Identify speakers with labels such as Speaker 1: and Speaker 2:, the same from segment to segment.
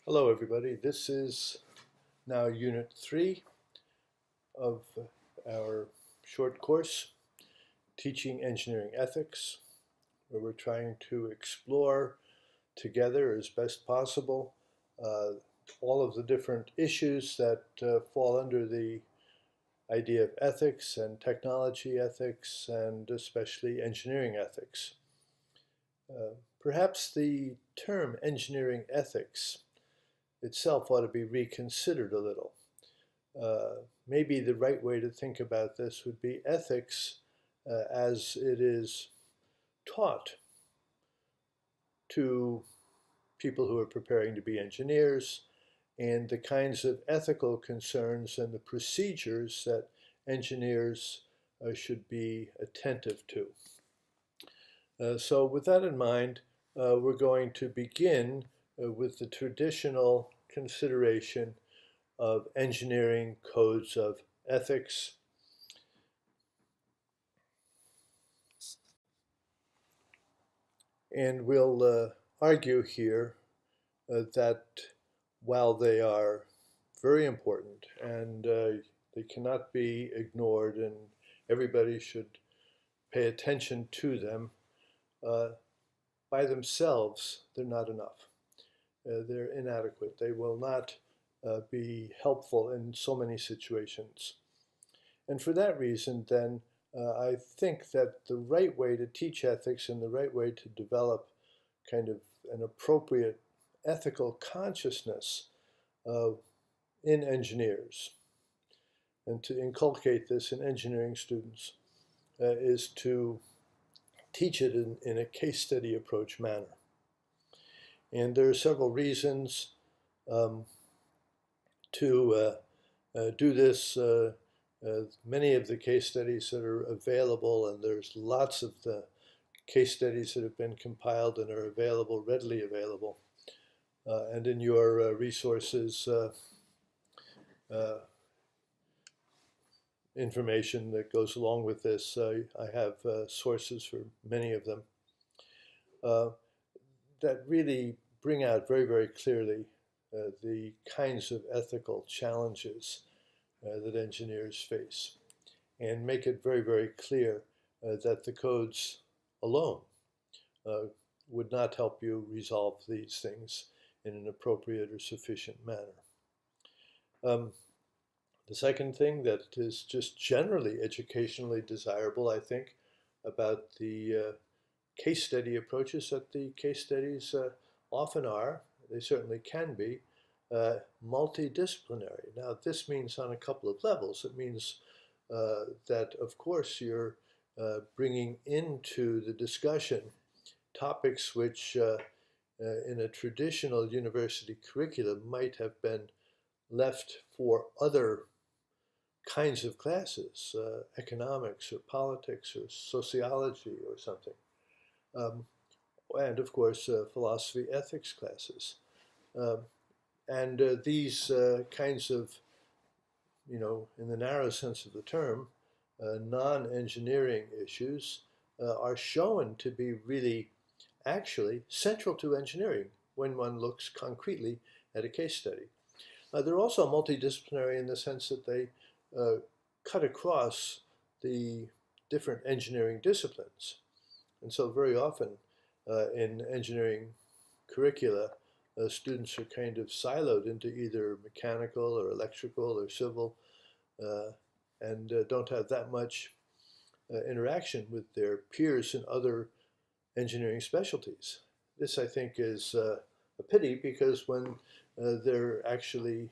Speaker 1: Hello everybody, this is now Unit 3 of our short course, Teaching Engineering Ethics, where we're trying to explore together as best possible all of the different issues that fall under the idea of ethics and technology ethics and especially engineering ethics. Perhaps the term engineering ethics itself ought to be reconsidered a little. Maybe the right way to think about this would be ethics as it is taught to people who are preparing to be engineers, and the kinds of ethical concerns and the procedures that engineers should be attentive to. So with that in mind, we're going to begin with the traditional consideration of engineering codes of ethics. And we'll argue here that while they are very important and they cannot be ignored and everybody should pay attention to them, by themselves, they're not enough. They're inadequate. They will not be helpful in so many situations. And for that reason, then, I think that the right way to teach ethics and the right way to develop kind of an appropriate ethical consciousness in engineers and to inculcate this in engineering students is to teach it in a case study approach manner. And there are several reasons to do this. Many of the case studies that are available, and there's lots of the case studies that have been compiled and are available, readily available. And in your resources information that goes along with this, I have sources for many of them that really bring out very, very clearly the kinds of ethical challenges that engineers face and make it very, very clear that the codes alone would not help you resolve these things in an appropriate or sufficient manner. The second thing that is just generally educationally desirable, I think, about the case study approaches that the case studies often are, they certainly can be, multidisciplinary. Now, this means on a couple of levels. It means that, of course, you're bringing into the discussion topics which in a traditional university curriculum might have been left for other kinds of classes, economics or politics or sociology or something. And of course, philosophy, ethics classes. And these kinds of, in the narrow sense of the term, non-engineering issues are shown to be really actually central to engineering when one looks concretely at a case study. They're also multidisciplinary in the sense that they cut across the different engineering disciplines. And so very often in engineering curricula, students are kind of siloed into either mechanical or electrical or civil and don't have that much interaction with their peers in other engineering specialties. This, I think, is a pity because when they're actually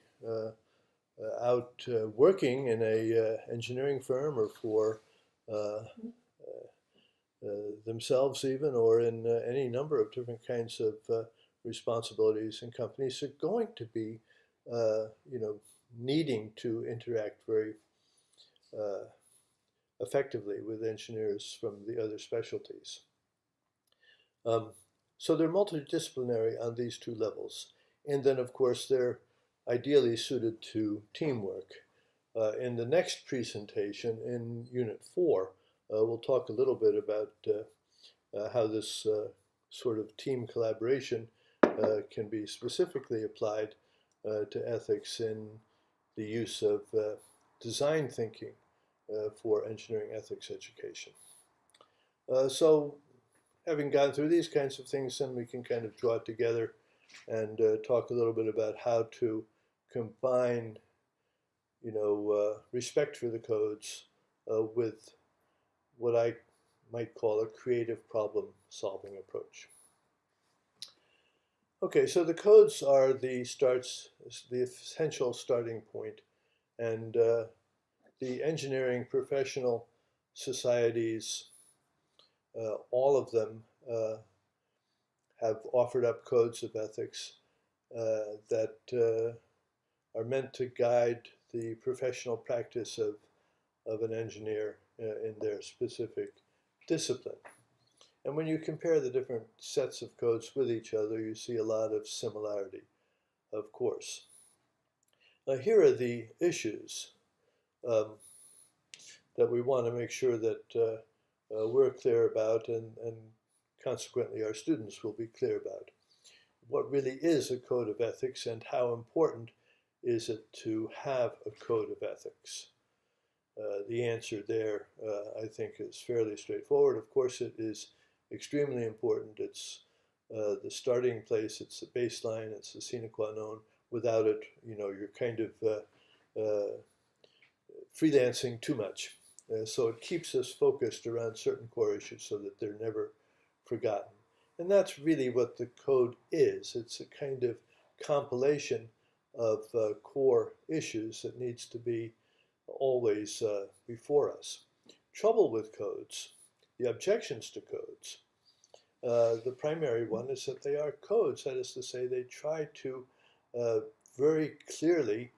Speaker 1: out working in a engineering firm or for themselves even, or in any number of different kinds of responsibilities in companies, are going to be, needing to interact very effectively with engineers from the other specialties. So they're multidisciplinary on these two levels. And then, of course, they're ideally suited to teamwork. In the next presentation, in Unit 4, we'll talk a little bit about how this sort of team collaboration can be specifically applied to ethics in the use of design thinking for engineering ethics education. So having gone through these kinds of things, then we can kind of draw it together and talk a little bit about how to combine, respect for the codes with what I might call a creative problem-solving approach. Okay, so the codes are the essential starting point, and the engineering professional societies, all of them have offered up codes of ethics that are meant to guide the professional practice of an engineer in their specific discipline. And when you compare the different sets of codes with each other, you see a lot of similarity, of course. Here are the issues that we want to make sure that we're clear about, and consequently our students will be clear about. What really is a code of ethics, and how important is it to have a code of ethics? The answer there, I think, is fairly straightforward. Of course, it is extremely important. It's the starting place, it's the baseline, it's the sine qua non. Without it, you're kind of freelancing too much. So it keeps us focused around certain core issues so that they're never forgotten. And that's really what the code is. It's a kind of compilation of core issues that needs to be always before us. Trouble with codes, the objections to codes, the primary one is that they are codes. That is to say, they try to very clearly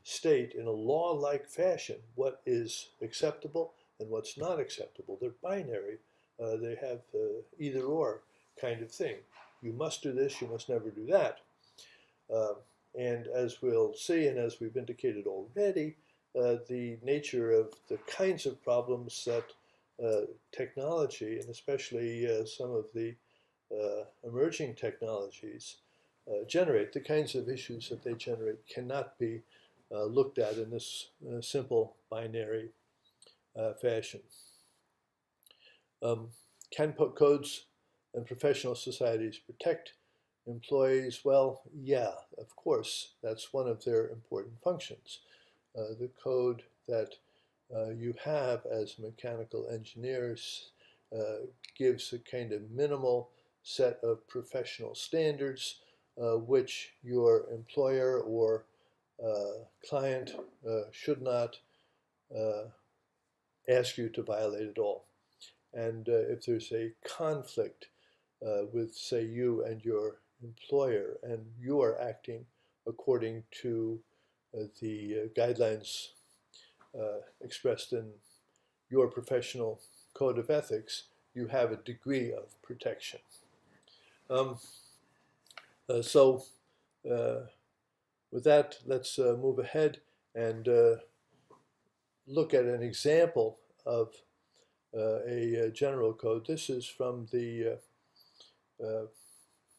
Speaker 1: state in a law-like fashion what is acceptable and what's not acceptable. They're binary. They have either or kind of thing. You must do this, you must never do that. And as we'll see, and as we've indicated already, the nature of the kinds of problems that technology, and especially some of the emerging technologies, generate, the kinds of issues that they generate cannot be looked at in this simple binary fashion. Can codes and professional societies protect employees? Well, yeah, of course, that's one of their important functions. The code that you have as mechanical engineers gives a kind of minimal set of professional standards which your employer or client should not ask you to violate at all. And if there's a conflict with, say, you and your employer, and you are acting according to the guidelines expressed in your professional code of ethics, you have a degree of protection. So with that, let's move ahead and look at an example of a general code. This is from the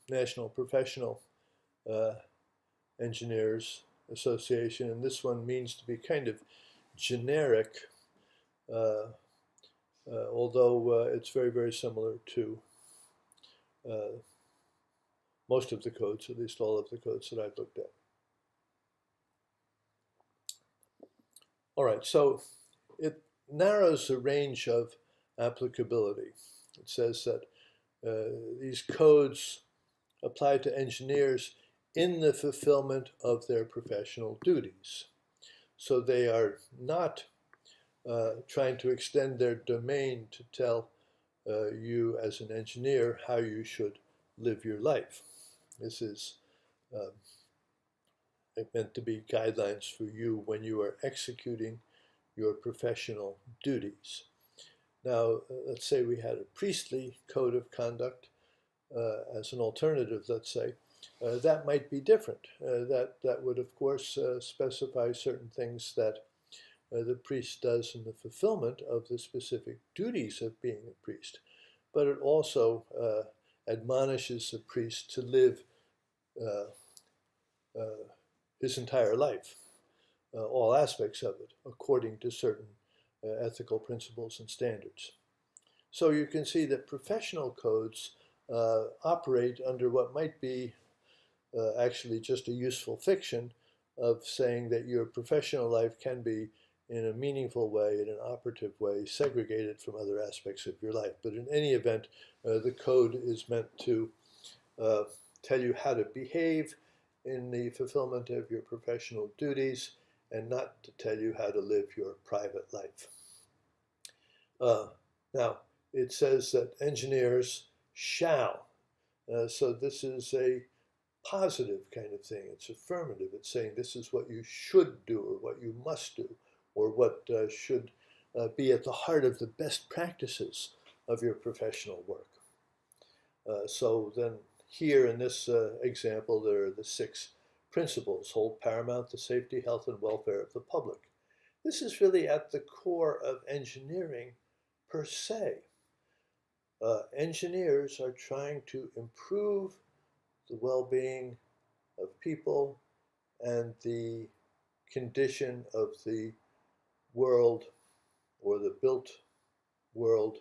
Speaker 1: National Professional Engineers Association, and this one means to be kind of generic, although it's very, very similar to most of the codes, at least all of the codes that I've looked at. All right, so it narrows the range of applicability. It says that these codes apply to engineers in the fulfillment of their professional duties. So they are not trying to extend their domain to tell you as an engineer how you should live your life. This is meant to be guidelines for you when you are executing your professional duties. Now, let's say we had a priestly code of conduct as an alternative, let's say. That might be different. That would, of course, specify certain things that the priest does in the fulfillment of the specific duties of being a priest. But it also admonishes a priest to live his entire life, all aspects of it, according to certain ethical principles and standards. So you can see that professional codes operate under what might be actually just a useful fiction of saying that your professional life can be, in a meaningful way, in an operative way, segregated from other aspects of your life. But in any event, the code is meant to tell you how to behave in the fulfillment of your professional duties, and not to tell you how to live your private life. Now, it says that engineers shall. So this is a positive kind of thing. It's affirmative. It's saying this is what you should do, or what you must do, or what should be at the heart of the best practices of your professional work. So then here in this example, there are the 6 principles: hold paramount the safety, health, and welfare of the public. This is really at the core of engineering per se. Engineers are trying to improve the well-being of people and the condition of the world, or the built world,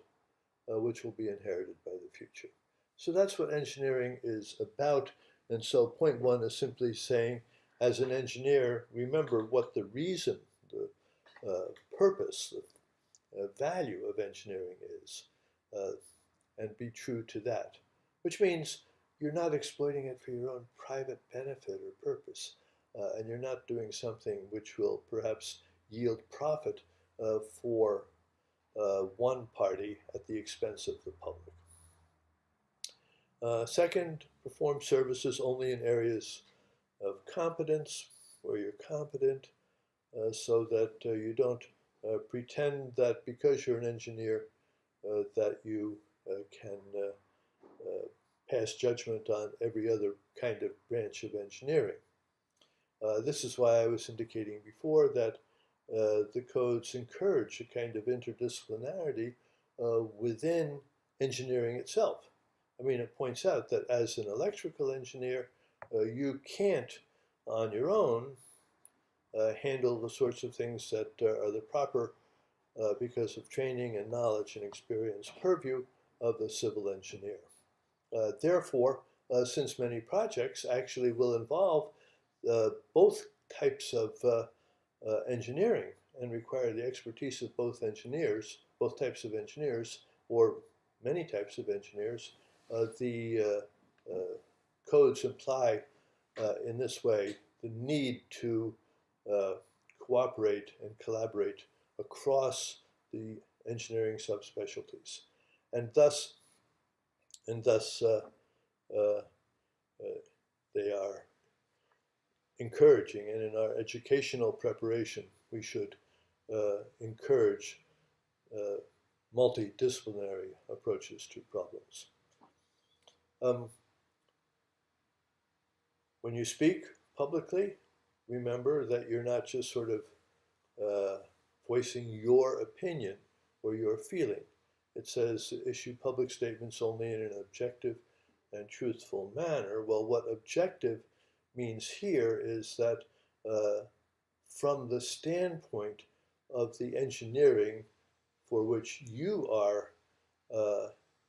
Speaker 1: which will be inherited by the future. So that's what engineering is about. And so point 1 is simply saying, as an engineer, remember what the reason, the purpose, the value of engineering is, and be true to that, which means you're not exploiting it for your own private benefit or purpose, and you're not doing something which will perhaps yield profit for one party at the expense of the public. Second, perform services only in areas of competence, where you're competent, so that you don't pretend that because you're an engineer that you can pass judgment on every other kind of branch of engineering. This is why I was indicating before that the codes encourage a kind of interdisciplinarity within engineering itself. I mean, it points out that as an electrical engineer, you can't, on your own, handle the sorts of things that are the proper, because of training and knowledge and experience, purview of the civil engineer. Therefore, since many projects actually will involve both types of engineering and require the expertise of both engineers, both types of engineers, or many types of engineers, the codes imply in this way the need to cooperate and collaborate across the engineering subspecialties, and thus they are encouraging, and in our educational preparation we should encourage multidisciplinary approaches to problems. When you speak publicly, remember that you're not just sort of voicing your opinion or your feeling. It says issue public statements only in an objective and truthful manner. Well, what objective means here is that from the standpoint of the engineering for which you are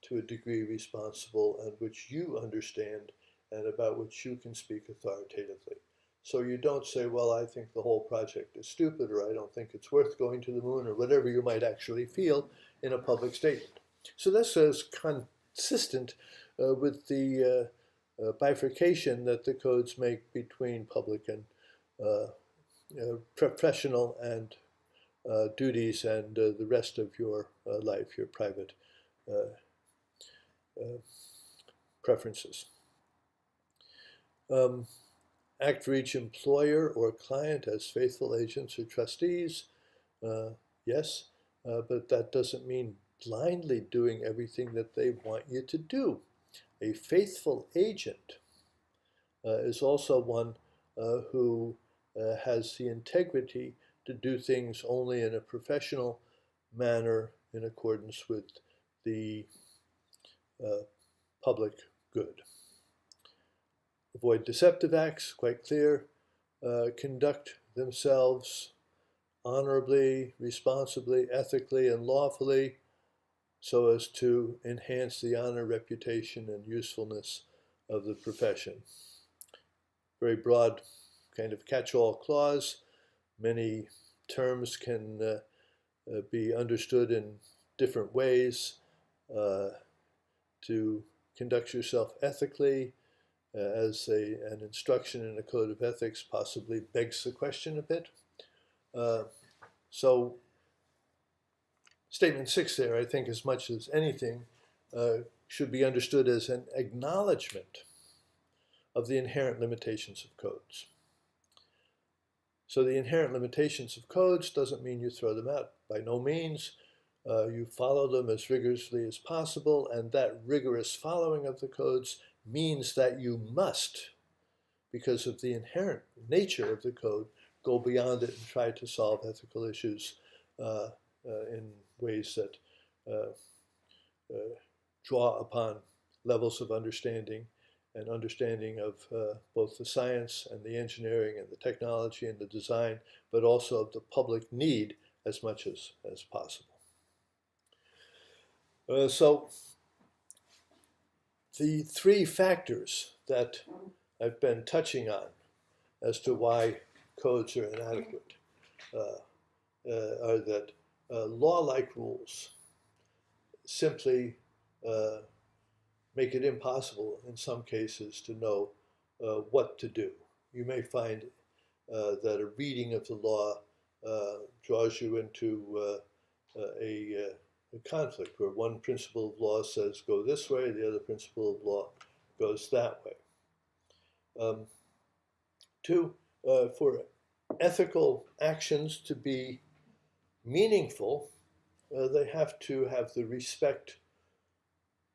Speaker 1: to a degree responsible, and which you understand, and about which you can speak authoritatively. So you don't say, well, I think the whole project is stupid, or I don't think it's worth going to the moon, or whatever you might actually feel in a public statement. So this is consistent with the bifurcation that the codes make between public and professional and duties, and the rest of your life, your private preferences. Act for each employer or client as faithful agents or trustees. Yes, but that doesn't mean blindly doing everything that they want you to do. A faithful agent is also one who has the integrity to do things only in a professional manner in accordance with the public good. Avoid deceptive acts, quite clear. Conduct themselves honorably, responsibly, ethically, and lawfully so as to enhance the honor, reputation, and usefulness of the profession. Very broad kind of catch-all clause. Many terms can be understood in different ways. To conduct yourself ethically as an instruction in a code of ethics possibly begs the question a bit. So statement 6 there, I think, as much as anything, should be understood as an acknowledgement of the inherent limitations of codes. So the inherent limitations of codes doesn't mean you throw them out. By no means. You follow them as rigorously as possible, and that rigorous following of the codes means that you must, because of the inherent nature of the code, go beyond it and try to solve ethical issues in ways that draw upon levels of understanding and understanding of both the science and the engineering and the technology and the design, but also of the public need as much as possible. So the three factors that I've been touching on as to why codes are inadequate are that law-like rules simply make it impossible in some cases to know what to do. You may find that a reading of the law draws you into a conflict where one principle of law says go this way, the other principle of law goes that way. Two, for ethical actions to be meaningful, they have to have the respect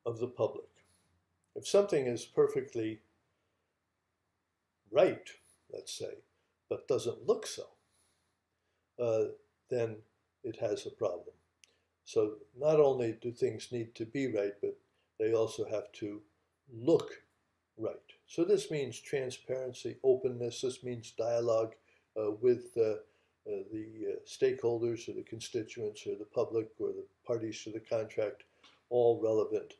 Speaker 1: of the public. If something is perfectly right, let's say, but doesn't look so, then it has a problem. So not only do things need to be right, but they also have to look right. So this means transparency, openness. This means dialogue with the stakeholders or the constituents or the public or the parties to the contract, all relevant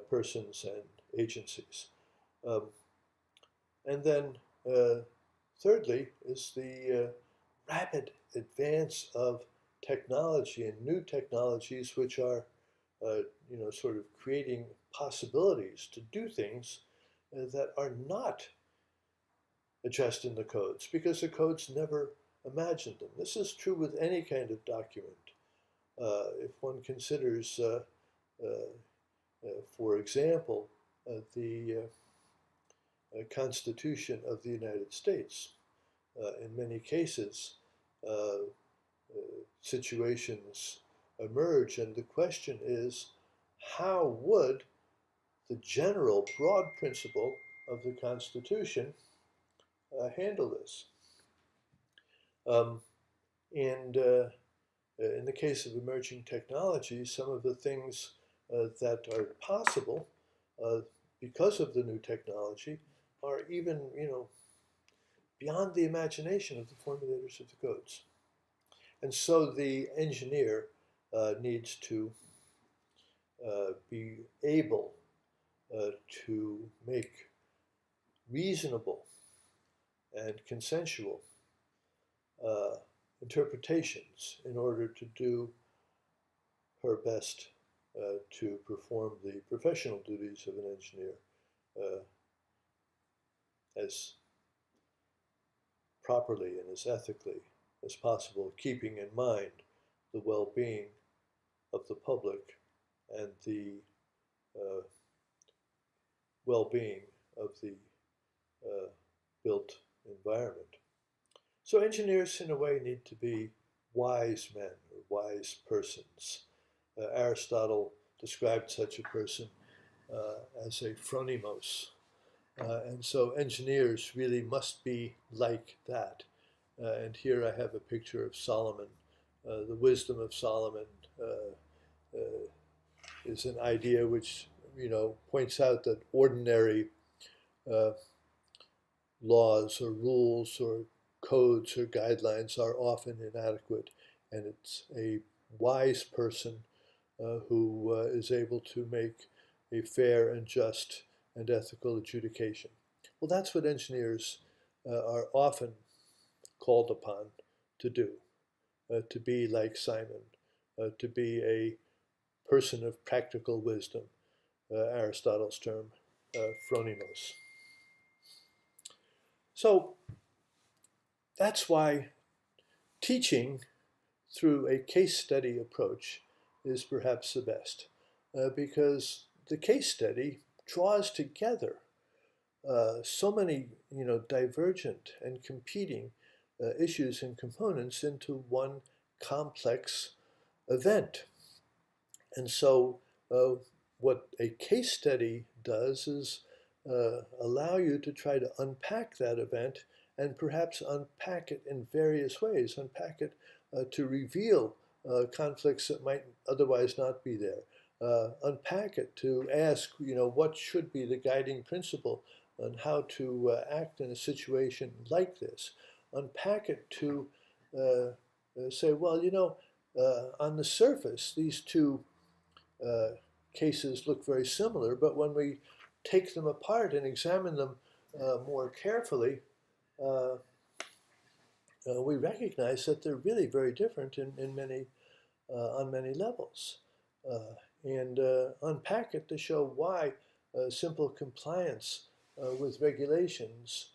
Speaker 1: persons and agencies. And then thirdly is the rapid advance of technology and new technologies which are sort of creating possibilities to do things that are not addressed in the codes because the codes never imagined them. This is true with any kind of document. If one considers, for example, the Constitution of the United States, in many cases, situations emerge, and the question is, how would the general broad principle of the Constitution handle this? And in the case of emerging technology, some of the things that are possible because of the new technology are even, beyond the imagination of the formulators of the codes. And so the engineer needs to be able to make reasonable and consensual interpretations in order to do her best to perform the professional duties of an engineer as properly and as ethically as possible, keeping in mind the well-being of the public and the well-being of the built environment. So engineers, in a way, need to be wise men or wise persons. Aristotle described such a person as a phronimos. And so engineers really must be like that. And here I have a picture of Solomon. The wisdom of Solomon is an idea which points out that ordinary laws or rules or codes or guidelines are often inadequate, and it's a wise person who is able to make a fair and just and ethical adjudication. Well, that's what engineers are often called upon to do, to be like Simon, to be a person of practical wisdom, Aristotle's term, phronimos. So that's why teaching through a case study approach is perhaps the best, because the case study draws together so many divergent and competing issues and components into one complex event. And so what a case study does is allow you to try to unpack that event and perhaps unpack it in various ways, unpack it to reveal conflicts that might otherwise not be there, unpack it to ask, what should be the guiding principle on how to act in a situation like this, unpack it to say, well, on the surface, these two cases look very similar, but when we take them apart and examine them more carefully, we recognize that they're really very different in many, on many levels, and unpack it to show why simple compliance with regulations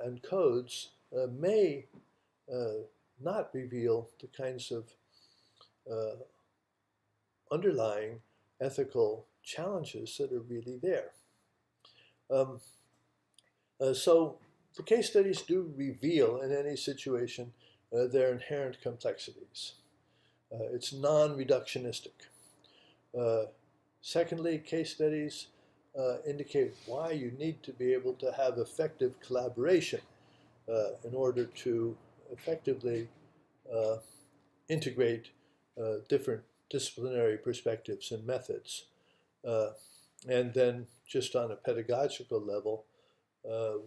Speaker 1: and codes may not reveal the kinds of underlying ethical challenges that are really there. So the case studies do reveal in any situation their inherent complexities. It's non-reductionistic. Secondly, case studies indicate why you need to be able to have effective collaboration in order to effectively integrate different disciplinary perspectives and methods. And then just on a pedagogical level,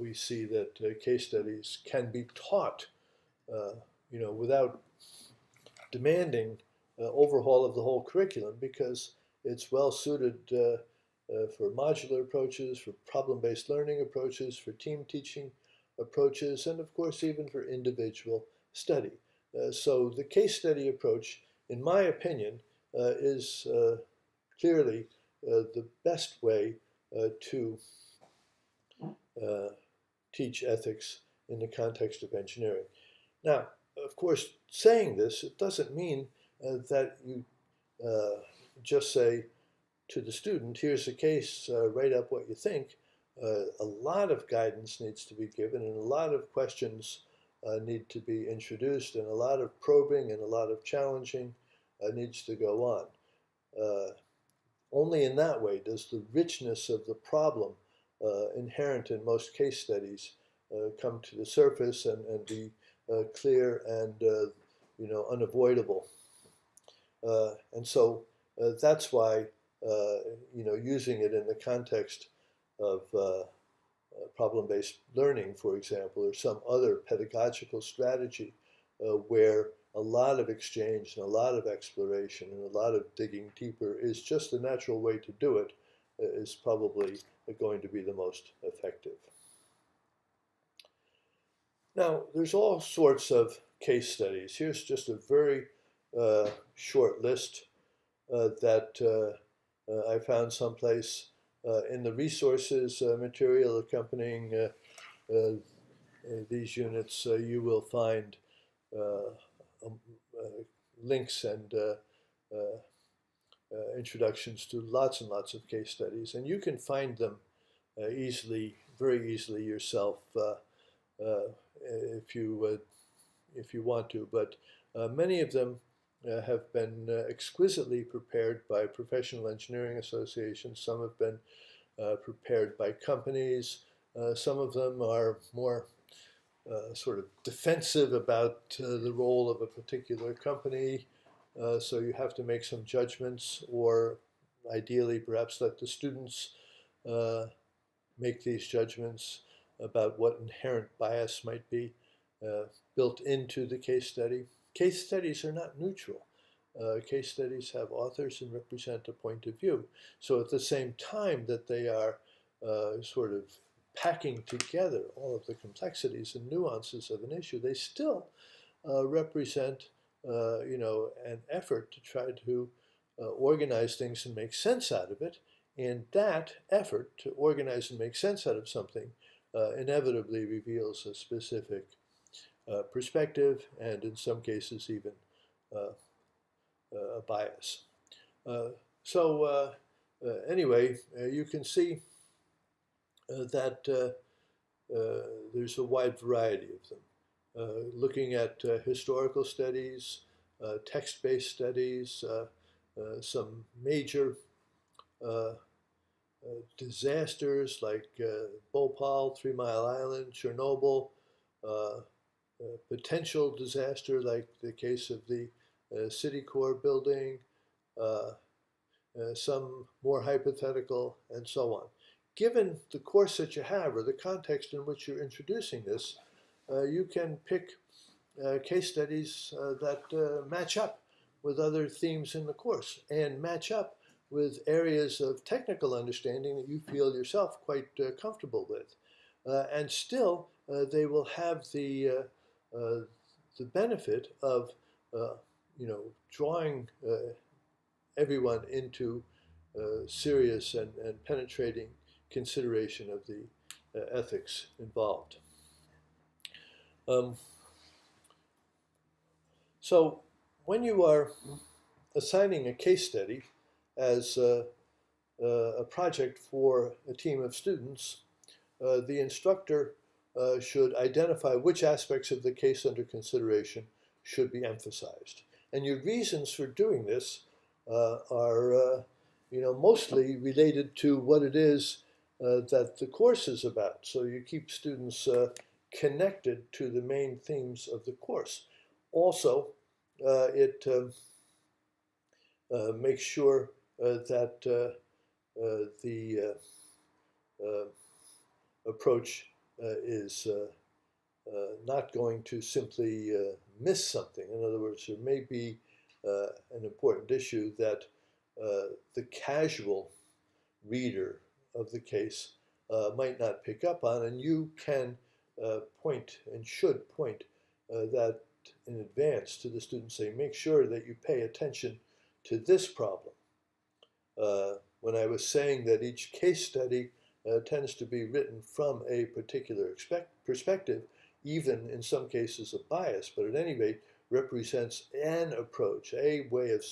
Speaker 1: we see that case studies can be taught, without demanding overhaul of the whole curriculum, because it's well suited for modular approaches, for problem-based learning approaches, for team teaching approaches, and of course even for individual study. So the case study approach, in my opinion, is clearly the best way to teach ethics in the context of engineering. Now, of course, saying this, it doesn't mean that you just say to the student, here's the case, write up what you think. A lot of guidance needs to be given, and a lot of questions need to be introduced, and a lot of probing and a lot of challenging needs to go on. Only in that way does the richness of the problem inherent in most case studies come to the surface and be clear and unavoidable. And so that's why using it in the context of problem-based learning, for example, or some other pedagogical strategy where a lot of exchange and a lot of exploration and a lot of digging deeper is just the natural way to do it, is probably going to be the most effective. Now, there's all sorts of case studies. Here's just a very short list that I found someplace in the resources material accompanying these units. You will find links and introductions to lots and lots of case studies, and you can find them very easily yourself if you want to. But many of them have been exquisitely prepared by professional engineering associations. Some have been prepared by companies. Some of them are more sort of defensive about the role of a particular company. So you have to make some judgments, or ideally perhaps let the students make these judgments about what inherent bias might be built into the case study. Case studies are not neutral. Case studies have authors and represent a point of view. So at the same time that they are sort of packing together all of the complexities and nuances of an issue, they still represent an effort to try to organize things and make sense out of it. And that effort to organize and make sense out of something inevitably reveals a specific perspective and in some cases even a bias. Anyway, you can see that there's a wide variety of them. Looking at historical studies, text-based studies, some major disasters like Bhopal, 3 Mile Island, Chernobyl, potential disaster like the case of the Citicorp building, some more hypothetical, and so on. Given the course that you have or the context in which you're introducing this, you can pick case studies that match up with other themes in the course and match up with areas of technical understanding that you feel yourself quite comfortable with. And still, they will have the benefit of drawing everyone into serious and penetrating consideration of the ethics involved. So when you are assigning a case study as a project for a team of students, the instructor should identify which aspects of the case under consideration should be emphasized. And your reasons for doing this are mostly related to what it is that the course is about. So you keep students connected to the main themes of the course. Also, it makes sure that the approach is not going to simply miss something. In other words, there may be an important issue that the casual reader of the case might not pick up on, and you can point and should point that in advance to the student, saying, make sure that you pay attention to this problem. When I was saying that each case study tends to be written from a particular perspective, even in some cases a bias, but at any rate represents an approach, a way of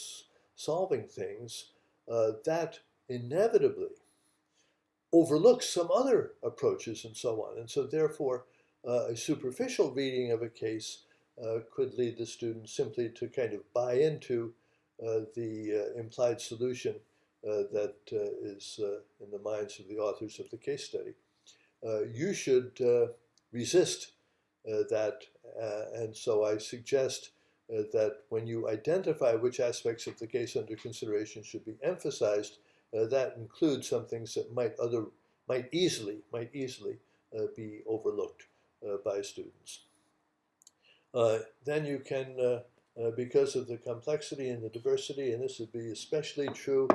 Speaker 1: solving things that inevitably overlooks some other approaches and so on. And so therefore, a superficial reading of a case could lead the student simply to kind of buy into the implied solution that is in the minds of the authors of the case study. You should resist that, and so I suggest that when you identify which aspects of the case under consideration should be emphasized, that includes some things that might easily be overlooked by students. Then you can, because of the complexity and the diversity, and this would be especially true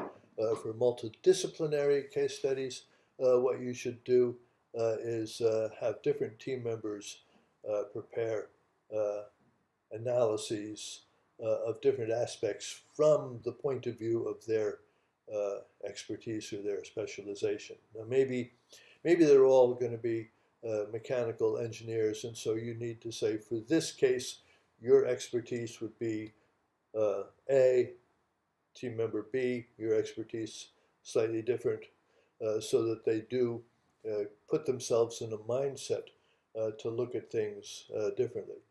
Speaker 1: for multidisciplinary case studies, what you should do is have different team members prepare analyses of different aspects from the point of view of their expertise or their specialization. Now maybe they're all going to be mechanical engineers, and so you need to say, for this case, your expertise would be A, team member B, your expertise slightly different, so that they do put themselves in a mindset to look at things differently.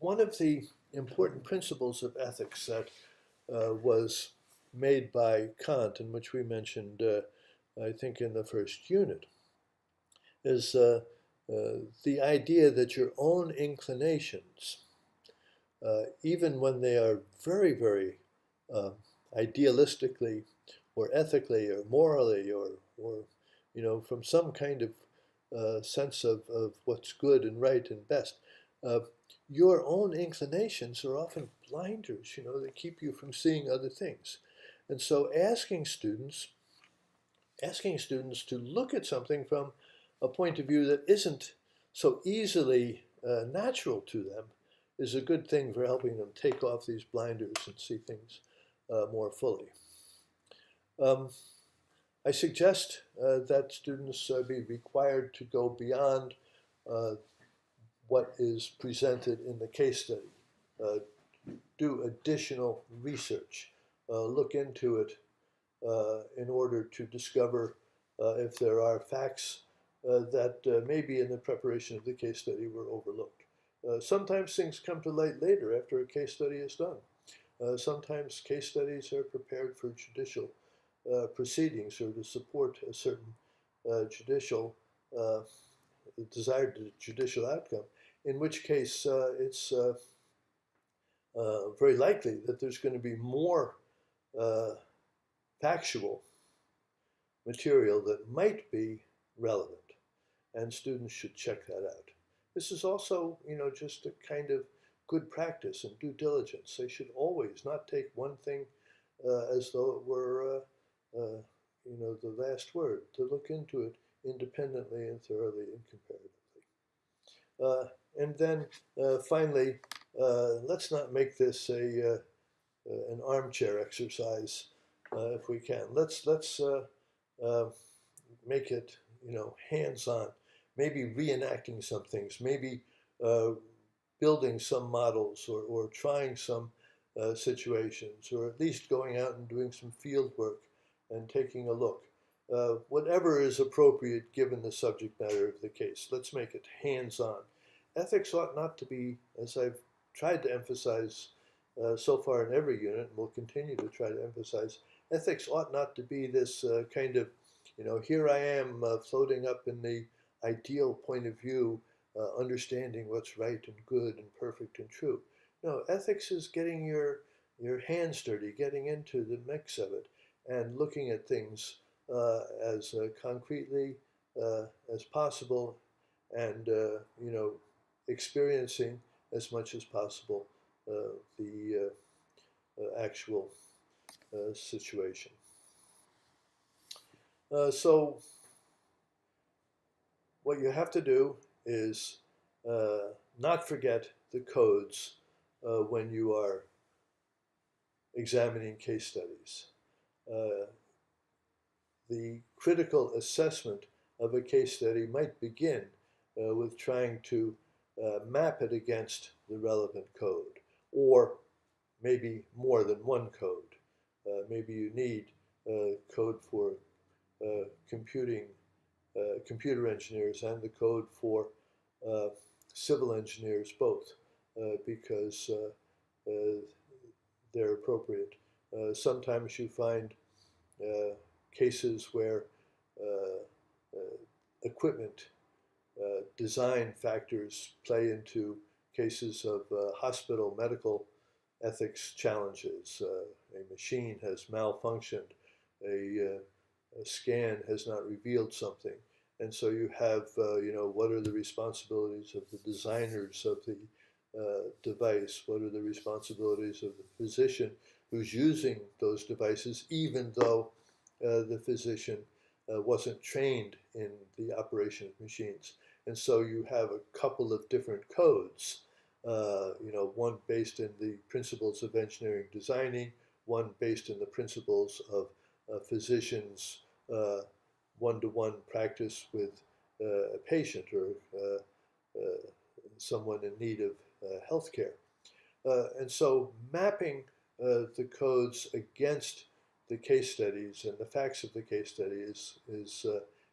Speaker 1: One of the important principles of ethics that was made by Kant, and which we mentioned, I think, in the first unit, is the idea that your own inclinations, even when they are very, very idealistically or ethically or morally or from some kind of sense of what's good and right and best. Uh, your own inclinations are often blinders, that keep you from seeing other things. And so asking students to look at something from a point of view that isn't so easily natural to them is a good thing for helping them take off these blinders and see things more fully. I suggest that students be required to go beyond uh, what is presented in the case study. Uh, do additional research. Look into it in order to discover if there are facts that maybe in the preparation of the case study were overlooked. Sometimes things come to light later after a case study is done. Sometimes case studies are prepared for judicial proceedings or to support a certain judicial desired judicial outcome, in which case it's very likely that there's going to be more factual material that might be relevant, and students should check that out. This is also, just a kind of good practice and due diligence. They should always not take one thing as though it were, the last word, to look into it independently and thoroughly and comparatively. And then finally, let's not make this an armchair exercise if we can. Let's make it hands-on. Maybe reenacting some things. Maybe building some models or trying some situations, or at least going out and doing some field work and taking a look. Whatever is appropriate given the subject matter of the case. Let's make it hands-on. Ethics ought not to be, as I've tried to emphasize so far in every unit, and will continue to try to emphasize, ethics ought not to be this kind of, here I am floating up in the ideal point of view, understanding what's right and good and perfect and true. No, ethics is getting your hands dirty, getting into the mix of it, and looking at things as concretely as possible, and experiencing as much as possible the actual situation. So what you have to do is not forget the codes when you are examining case studies. The critical assessment of a case study might begin with trying to map it against the relevant code, or maybe more than one code. Maybe you need code for computer engineers and the code for civil engineers both, because they're appropriate. Sometimes you find cases where equipment design factors play into cases of hospital medical ethics challenges. A machine has malfunctioned, a scan has not revealed something, and so you have, what are the responsibilities of the designers of the device? What are the responsibilities of the physician who's using those devices, even though the physician wasn't trained in the operation of machines? And so you have a couple of different codes, one based in the principles of engineering designing, one based in the principles of physicians' one-to-one practice with a patient or someone in need of health care. And so mapping the codes against the case studies and the facts of the case study is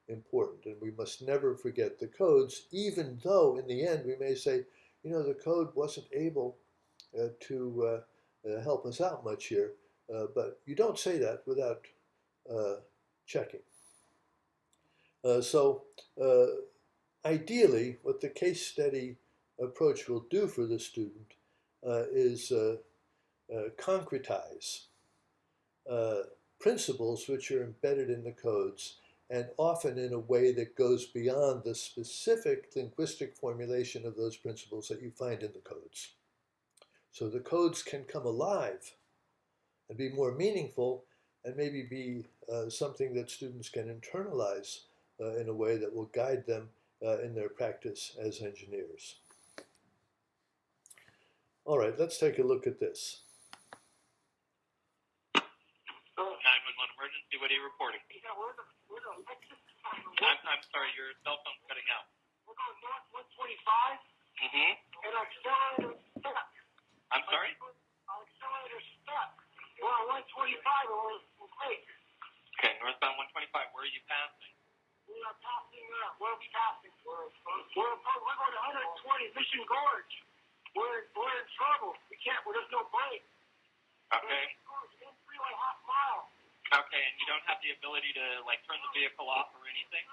Speaker 1: important. And we must never forget the codes, even though in the end we may say, the code wasn't able to help us out much here. But you don't say that without checking. So ideally, what the case study approach will do for the student is concretize principles which are embedded in the codes, and often in a way that goes beyond the specific linguistic formulation of those principles that you find in the codes. So the codes can come alive and be more meaningful, and maybe be something that students can internalize in a way that will guide them in their practice as engineers. All right, let's take a look at this.
Speaker 2: 911 emergency, what are you reporting? I'm sorry, your cell phone's cutting out.
Speaker 3: We're going north 125. And our accelerator stuck.
Speaker 2: I'm sorry?
Speaker 3: Our accelerator stuck. We're on 125 and we're late.
Speaker 2: Okay, northbound 125, where are you passing?
Speaker 3: We are passing, where are we passing? We're going to 120 Mission Gorge. We're in trouble. There's no break.
Speaker 2: Okay.
Speaker 3: We're freeway half mile.
Speaker 2: Okay, and you don't have the ability to, like, turn the vehicle off or anything?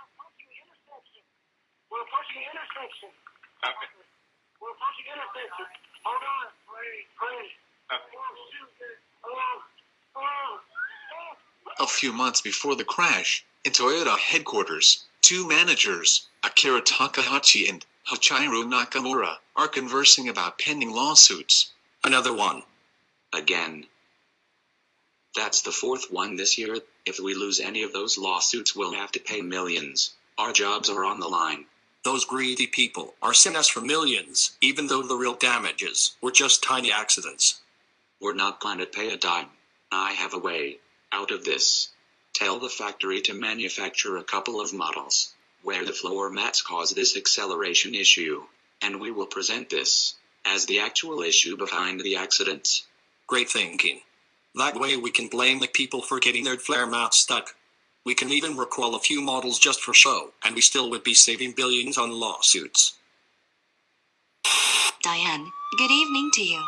Speaker 3: We're approaching the intersection.
Speaker 2: Okay.
Speaker 3: We're approaching the intersection. Hold on. Pray.
Speaker 2: Okay.
Speaker 4: A few months before the crash, in Toyota headquarters, two managers, Akira Takahashi and Hachiro Nakamura, are conversing about pending lawsuits.
Speaker 5: Another one.
Speaker 6: Again. That's the fourth one this year. If we lose any of those lawsuits, we'll have to pay millions. Our jobs are on the line.
Speaker 5: Those greedy people are suing us for millions, even though the real damages were just tiny accidents.
Speaker 6: We're not going to pay a dime. I have a way out of this. Tell the factory to manufacture a couple of models where the floor mats cause this acceleration issue, and we will present this as the actual issue behind the accidents.
Speaker 5: Great thinking. That way we can blame the people for getting their flare mats stuck. We can even recall a few models just for show, and we still would be saving billions on lawsuits.
Speaker 7: Diane, good evening to you.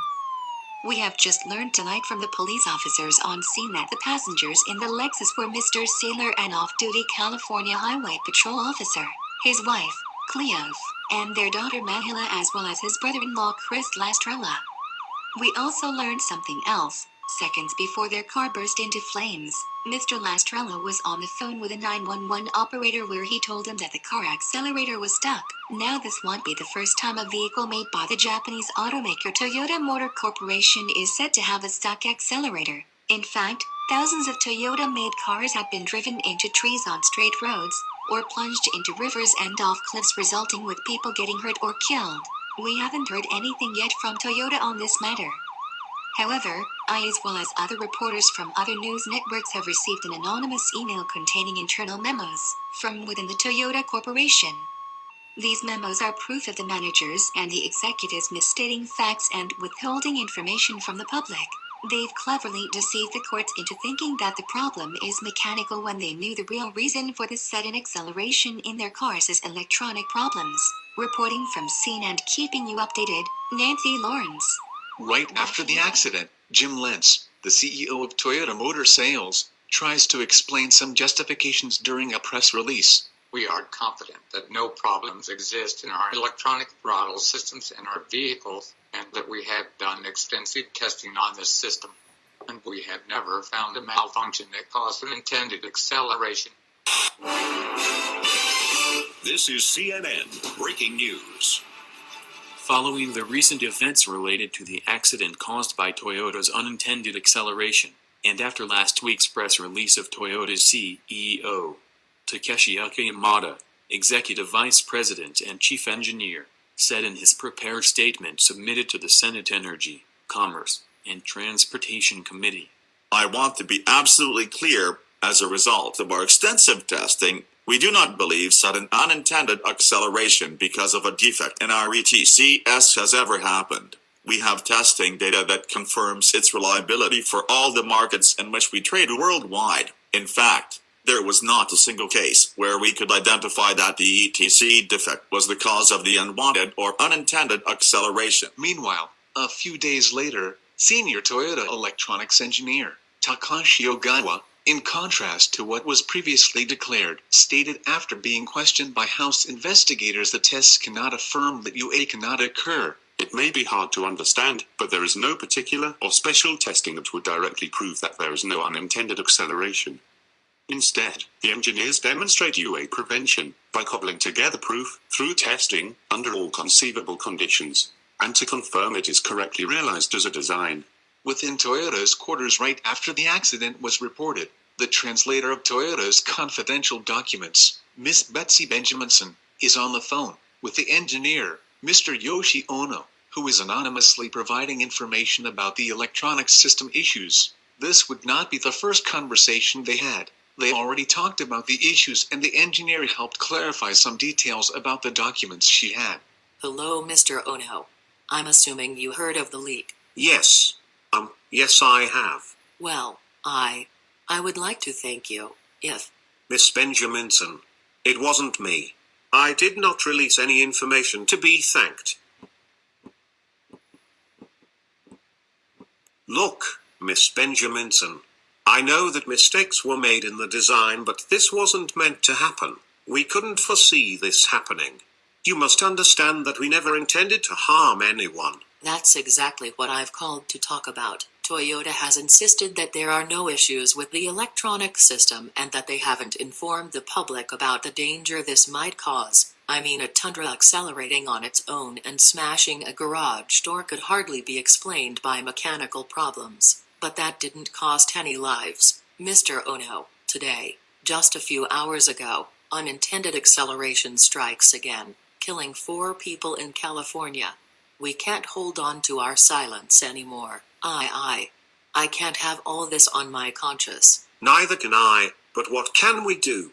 Speaker 7: We have just learned tonight from the police officers on scene that the passengers in the Lexus were Mr. Sailor, an off-duty California Highway Patrol officer, his wife, Cleo, and their daughter Mahila, as well as his brother-in-law Chris Lastrella. We also learned something else. Seconds before their car burst into flames, Mr. Lastrella was on the phone with a 911 operator where he told him that the car accelerator was stuck. Now this won't be the first time a vehicle made by the Japanese automaker Toyota Motor Corporation is said to have a stuck accelerator. In fact, thousands of Toyota-made cars have been driven into trees on straight roads, or plunged into rivers and off cliffs, resulting with people getting hurt or killed. We haven't heard anything yet from Toyota on this matter. However, I, as well as other reporters from other news networks, have received an anonymous email containing internal memos from within the Toyota Corporation. These memos are proof of the managers and the executives misstating facts and withholding information from the public. They've cleverly deceived the courts into thinking that the problem is mechanical when they knew the real reason for the sudden acceleration in their cars is electronic problems. Reporting from scene and keeping you updated, Nancy Lawrence.
Speaker 4: Right after the accident, Jim Lentz, the CEO of Toyota Motor Sales, tries to explain some justifications during a press release.
Speaker 8: We are confident that no problems exist in our electronic throttle systems in our vehicles, and that we have done extensive testing on this system, and we have never found a malfunction that caused an intended acceleration.
Speaker 9: This is CNN Breaking News.
Speaker 5: Following the recent events related to the accident caused by Toyota's unintended acceleration, and after last week's press release of Toyota's CEO, Takeshi Yamada, Executive Vice President and Chief Engineer, said in his prepared statement submitted to the Senate Energy, Commerce, and Transportation Committee,
Speaker 9: I want to be absolutely clear, as a result of our extensive testing, we do not believe sudden unintended acceleration because of a defect in our ETCS has ever happened. We have testing data that confirms its reliability for all the markets in which we trade worldwide. In fact, there was not a single case where we could identify that the ETC defect was the cause of the unwanted or unintended acceleration.
Speaker 4: Meanwhile, a few days later, senior Toyota electronics engineer, Takashi Ogawa, in contrast to what was previously declared, stated after being questioned by House investigators the tests cannot affirm that UA cannot occur,
Speaker 9: It may be hard to understand, but there is no particular or special testing that would directly prove that there is no unintended acceleration. Instead, the engineers demonstrate UA prevention by cobbling together proof through testing under all conceivable conditions, and to confirm it is correctly realized as a design.
Speaker 4: Within Toyota's quarters right after the accident was reported, the translator of Toyota's confidential documents, Miss Betsy Benjaminson, is on the phone with the engineer, Mr. Yoshi Ono, who is anonymously providing information about the electronic system issues. This would not be the first conversation they had. They already talked about the issues and the engineer helped clarify some details about the documents she had.
Speaker 10: Hello, Mr. Ono. I'm assuming you heard of the leak.
Speaker 9: Yes. Yes I have.
Speaker 10: Well, I would like to thank you, if...
Speaker 9: Miss Benjaminson, it wasn't me. I did not release any information to be thanked. Look, Miss Benjaminson, I know that mistakes were made in the design, but this wasn't meant to happen. We couldn't foresee this happening. You must understand that we never intended to harm anyone.
Speaker 10: That's exactly what I've called to talk about. Toyota has insisted that there are no issues with the electronic system and that they haven't informed the public about the danger this might cause. I mean, a Tundra accelerating on its own and smashing a garage door could hardly be explained by mechanical problems. But that didn't cost any lives. Mr. Ono, today, just a few hours ago, unintended acceleration strikes again, killing 4 people in California. We can't hold on to our silence anymore. I can't have all this on my conscience.
Speaker 9: Neither can I, but what can we do?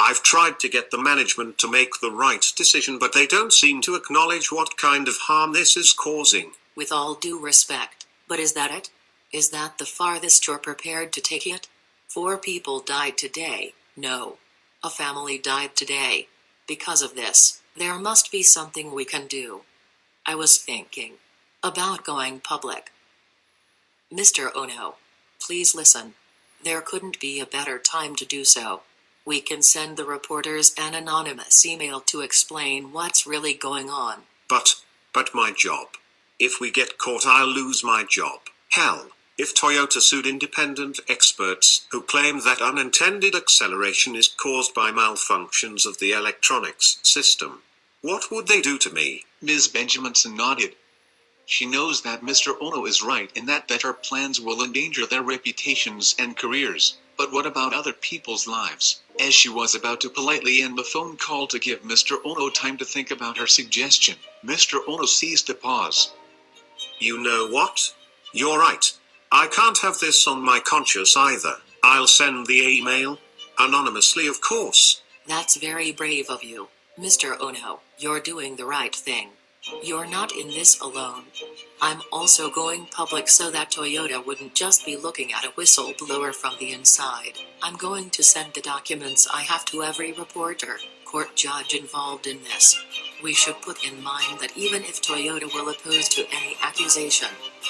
Speaker 9: I've tried to get the management to make the right decision, but they don't seem to acknowledge what kind of harm this is causing.
Speaker 10: With all due respect, but is that it? Is that the farthest you're prepared to take it? 4 people died today. No. A family died today. Because of this, there must be something we can do. I was thinking about going public. Mr. Ono, please listen. There couldn't be a better time to do so. We can send the reporters an anonymous email to explain what's really going on.
Speaker 9: But my job. If we get caught, I'll lose my job. Hell, if Toyota sued independent experts who claim that unintended acceleration is caused by malfunctions of the electronics system, what would they do to me?
Speaker 4: Ms. Benjaminson nodded. She knows that Mr. Ono is right and that her plans will endanger their reputations and careers. But what about other people's lives? As she was about to politely end the phone call to give Mr. Ono time to think about her suggestion, Mr. Ono seized a pause.
Speaker 9: You know what? You're right. I can't have this on my conscience either. I'll send the email. Anonymously, of course.
Speaker 10: That's very brave of you, Mr. Ono. You're doing the right thing. You're not in this alone. I'm also going public so that Toyota wouldn't just be looking at a whistleblower from the inside. I'm going to send the documents I have to every reporter, court judge involved in this. We should put in mind that even if Toyota will oppose to any accusation,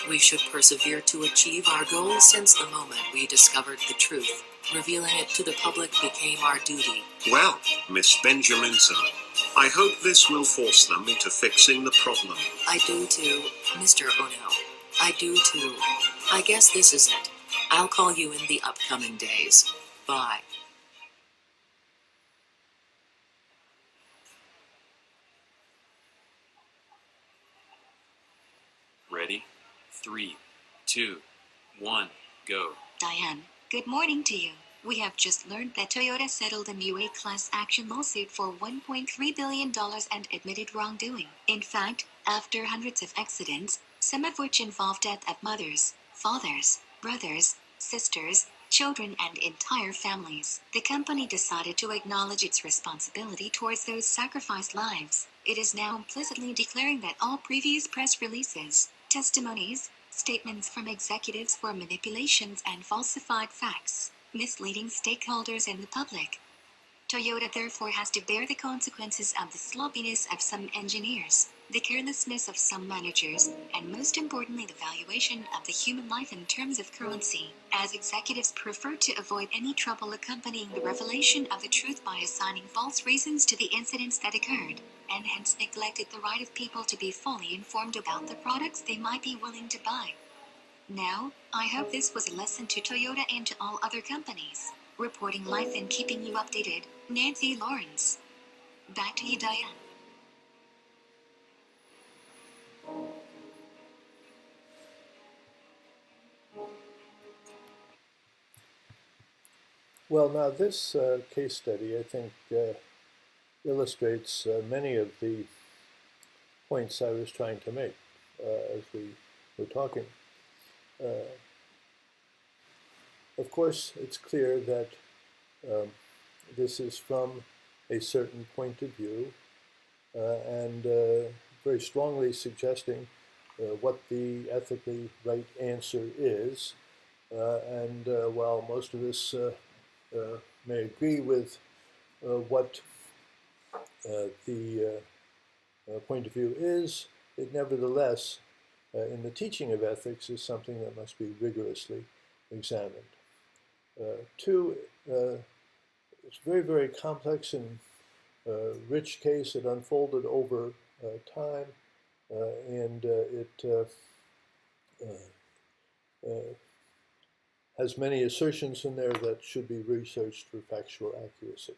Speaker 10: we should persevere to achieve our goal since the moment we discovered the truth. Revealing it to the public became our duty.
Speaker 9: Well, Miss Benjaminson, I hope this will force them into fixing the problem.
Speaker 10: I do too, Mr. Ono. I do too. I guess this is it. I'll call you in the upcoming days. Bye.
Speaker 5: Ready? 3, 2, 1, go.
Speaker 7: Diane, good morning to you. We have just learned that Toyota settled a UA class action lawsuit for $1.3 billion and admitted wrongdoing. In fact, after hundreds of accidents, some of which involved death of mothers, fathers, brothers, sisters, children and entire families, the company decided to acknowledge its responsibility towards those sacrificed lives. It is now implicitly declaring that all previous press releases, testimonies, statements from executives were manipulations and falsified facts, misleading stakeholders and the public. Toyota therefore has to bear the consequences of the sloppiness of some engineers, the carelessness of some managers, and most importantly the valuation of the human life in terms of currency, as executives prefer to avoid any trouble accompanying the revelation of the truth by assigning false reasons to the incidents that occurred, and hence neglected the right of people to be fully informed about the products they might be willing to buy. Now, I hope this was a lesson to Toyota and to all other companies. Reporting life and keeping you updated, Nancy Lawrence. Back to you, Diane.
Speaker 1: Well, now this case study, I think, illustrates many of the points I was trying to make as we were talking. Of course, it's clear that this is from a certain point of view and very strongly suggesting what the ethically right answer is. And while most of us may agree with what the point of view is, it nevertheless, in the teaching of ethics, is something that must be rigorously examined. Two, it's a very, very complex and rich case. It unfolded over time, and it has many assertions in there that should be researched for factual accuracy.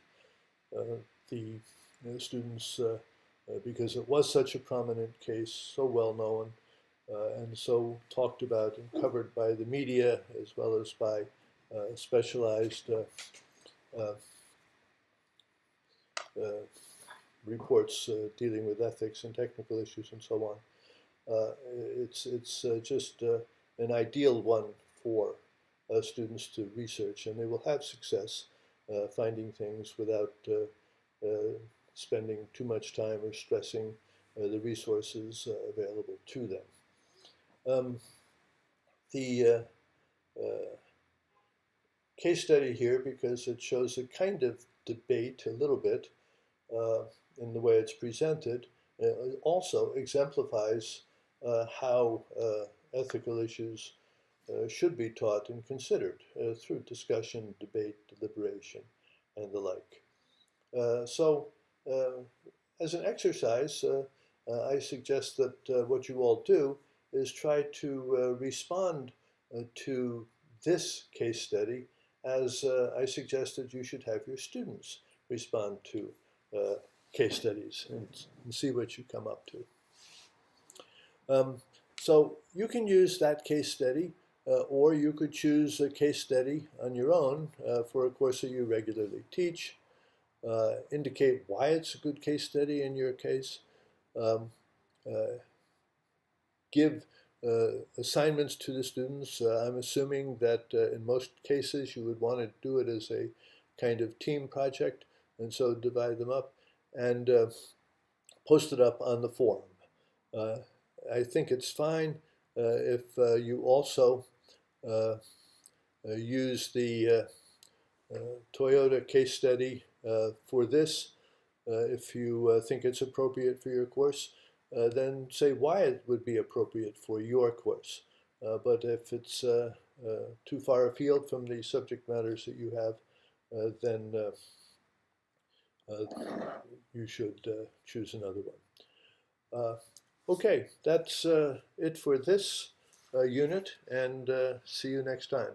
Speaker 1: The students, because it was such a prominent case, so well known, and so talked about and covered by the media as well as by specialized reports dealing with ethics and technical issues and so on. It's just an ideal one for students to research, and they will have success finding things without spending too much time or stressing the resources available to them. The case study here, because it shows a kind of debate a little bit in the way it's presented, also exemplifies how ethical issues should be taught and considered through discussion, debate, deliberation, and the like. So, as an exercise, I suggest that what you all do is try to respond to this case study as I suggested you should have your students respond to case studies and see what you come up to. So you can use that case study, or you could choose a case study on your own for a course that you regularly teach. Indicate why it's a good case study in your case. Give assignments to the students. I'm assuming that in most cases you would want to do it as a kind of team project, and so divide them up and post it up on the forum. I think it's fine if you also use the Toyota case study for this. If you think it's appropriate for your course, then say why it would be appropriate for your course. But if it's too far afield from the subject matters that you have, then you should choose another one. Okay, that's it for this unit, and see you next time.